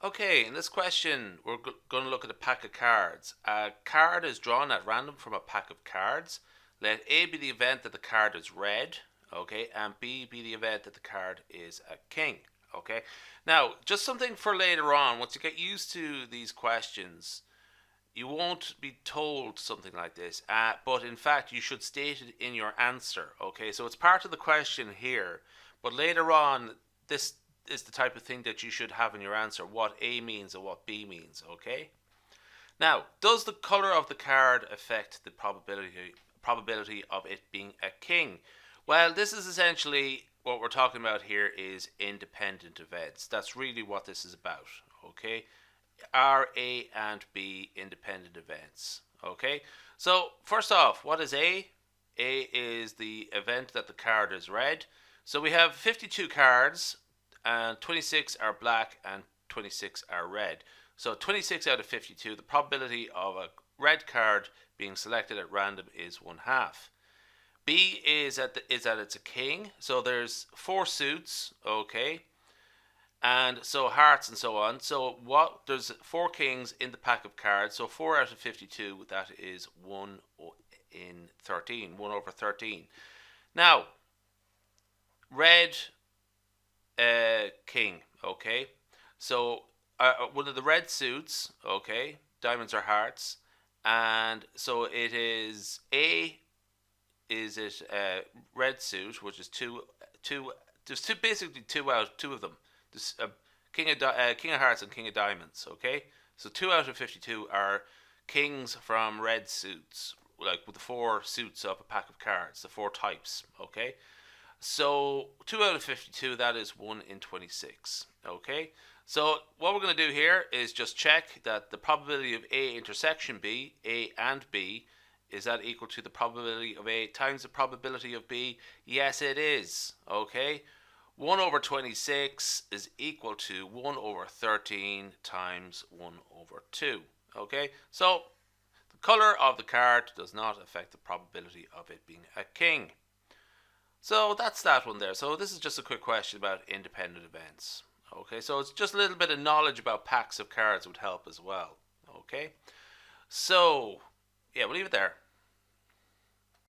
Okay, in this question, we're going to look at a pack of cards. A card is drawn at random from a pack of cards. Let A be the event that the card is red, okay, and B be the event that the card is a king, okay. Now, just something for later on, once you get used to these questions, you won't be told something like this, but in fact, you should state it in your answer, okay. So it's part of the question here, but later on, this is the type of thing that you should have in your answer, what A means and what B means, okay? Now, does the color of the card affect the probability of it being a king? Well, this is essentially what we're talking about here is independent events. That's really what this is about, okay? Are A and B independent events, okay? So, first off, what is A? A is the event that the card is red. So we have 52 cards, and 26 are black and 26 are red. So 26 out of 52, the probability of a red card being selected at random is 1/2. B is that it's a king. So there's 4 suits, okay, and so hearts and so on. So what there's 4 kings in the pack of cards. So 4 out of 52, that is 1 in 13, 1 over 13. Now, red king, okay? So one of the red suits, okay, diamonds or hearts, and so it is A. Is it red suit, which is two? There's basically two of them. There's king of hearts and king of diamonds. Okay, so 2 out of 52 are kings from red suits, like with the 4 suits of a pack of cards, the 4 types. Okay, so 2 out of 52, that is 1 in 26. Okay, so what we're going to do here is just check that the probability of A intersection B, A and B, is that equal to the probability of A times the probability of B? Yes, it is. Okay, 1 over 26 is equal to 1 over 13 times 1 over 2. Okay, so the color of the card does not affect the probability of it being a king. So that's that one there. So this is just a quick question about independent events. Okay, so it's just a little bit of knowledge about packs of cards would help as well. Okay, so yeah, we'll leave it there.